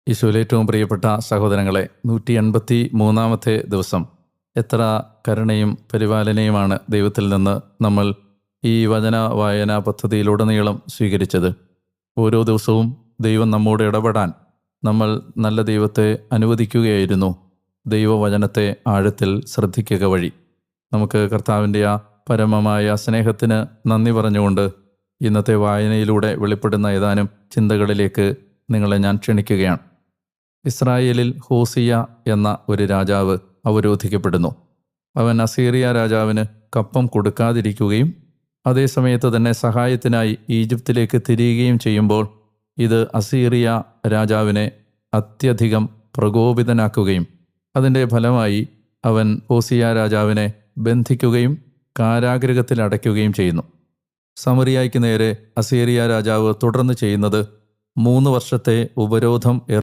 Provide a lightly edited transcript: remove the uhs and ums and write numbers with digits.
ഈശോയിലെ ഏറ്റവും പ്രിയപ്പെട്ട സഹോദരങ്ങളെ, 183 ദിവസം. എത്ര കരുണയും പരിപാലനയുമാണ് ദൈവത്തിൽ നിന്ന് നമ്മൾ ഈ വചന വായനാ പദ്ധതിയിലുടനീളം സ്വീകരിച്ചത്. ഓരോ ദിവസവും ദൈവം നമ്മോട് ഇടപെടാൻ നമ്മൾ നല്ല ദൈവത്തെ അനുവദിക്കുകയായിരുന്നു. ദൈവവചനത്തെ ആഴത്തിൽ ശ്രദ്ധിക്കുക വഴി നമുക്ക് കർത്താവിൻ്റെ ആ പരമമായ സ്നേഹത്തിന് നന്ദി പറഞ്ഞുകൊണ്ട് ഇന്നത്തെ വായനയിലൂടെ വെളിപ്പെടുന്ന ഏതാനും ചിന്തകളിലേക്ക് നിങ്ങളെ ഞാൻ ക്ഷണിക്കുകയാണ്. ഇസ്രായേലിൽ ഹോസിയ എന്ന ഒരു രാജാവ് അവരോധിക്കപ്പെടുന്നു. അവൻ അസീറിയ രാജാവിന് കപ്പം കൊടുക്കാതിരിക്കുകയും അതേസമയത്ത് തന്നെ സഹായത്തിനായി ഈജിപ്തിലേക്ക് തിരിയുകയും ചെയ്യുമ്പോൾ ഇത് അസീറിയ രാജാവിനെ അത്യധികം പ്രകോപിതനാക്കുകയും അതിൻ്റെ ഫലമായി അവൻ ഹോസിയ രാജാവിനെ ബന്ധിക്കുകയും കാരാഗൃഹത്തിൽ അടയ്ക്കുകയും ചെയ്യുന്നു. സമറിയായ്ക്ക് നേരെ അസീറിയ രാജാവ് തുടർന്ന് ചെയ്യുന്നത് 3 വർഷത്തെ ഉപരോധം